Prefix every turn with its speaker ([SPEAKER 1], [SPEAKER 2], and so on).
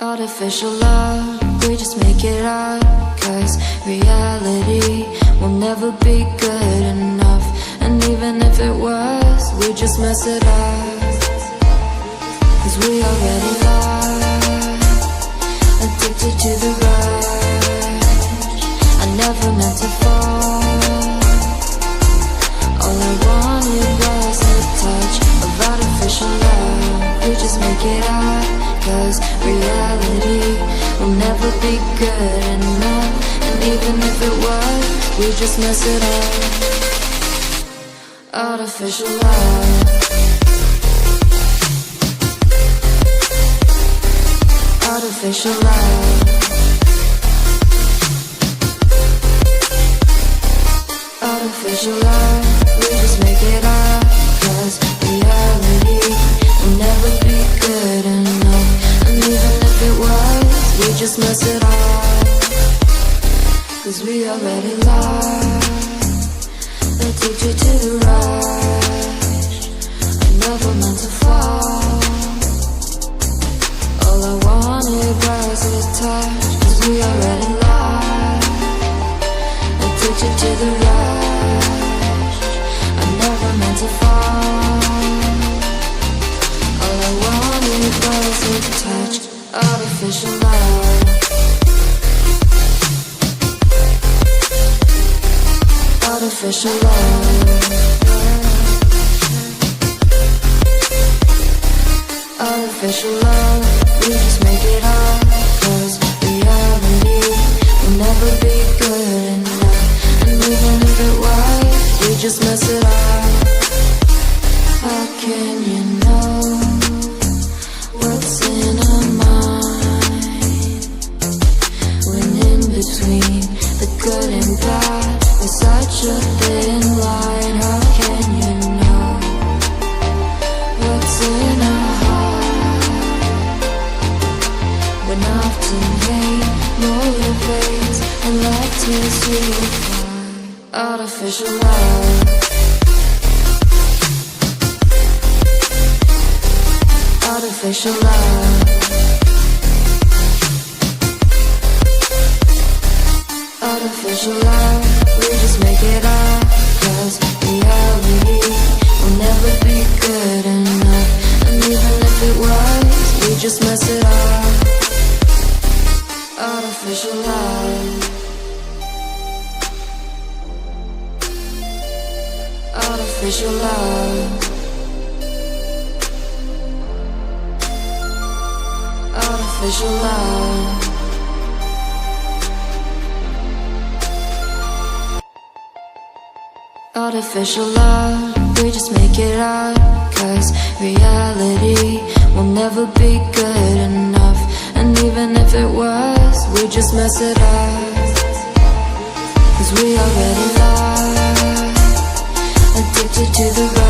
[SPEAKER 1] Artificial love, we just make it up, 'cause reality will never be good enough. And even if it was, we just mess it up, 'cause we already lost, addicted to the rush. I never meant to fall. All I wanted was a touch of artificial love. We just make it up, 'cause reality will never be good enough. And even if it was, we just mess it up. Artificial love, artificial love, artificial love. We just make it up, 'cause reality will never be good enough. And even if it was, we just mess it up, 'cause we already lost, addicted to the rush. I never meant to fall. All I wanted was a touch, 'cause we already lost, addicted to the rush. I never meant to fall. All I wanted was a touch, artificial love, artificial love, artificial love. We just make it up, 'cause reality will never be good enough. And even if it was, we just mess it up. How can you know what's in our mind, when in between the good and bad there's such a thin line? How can you know what's in our heart, when often hate motivates and love tears you apart? Artificial love, artificial love, artificial love. We just make it up, 'cause reality will never be good enough. And even if it was, we just mess it up. Artificial love, artificial love, artificial love. Artificial love, we just make it up, 'cause reality will never be good enough. And even if it was, we just mess it up, 'cause we already lost, addicted to the rush.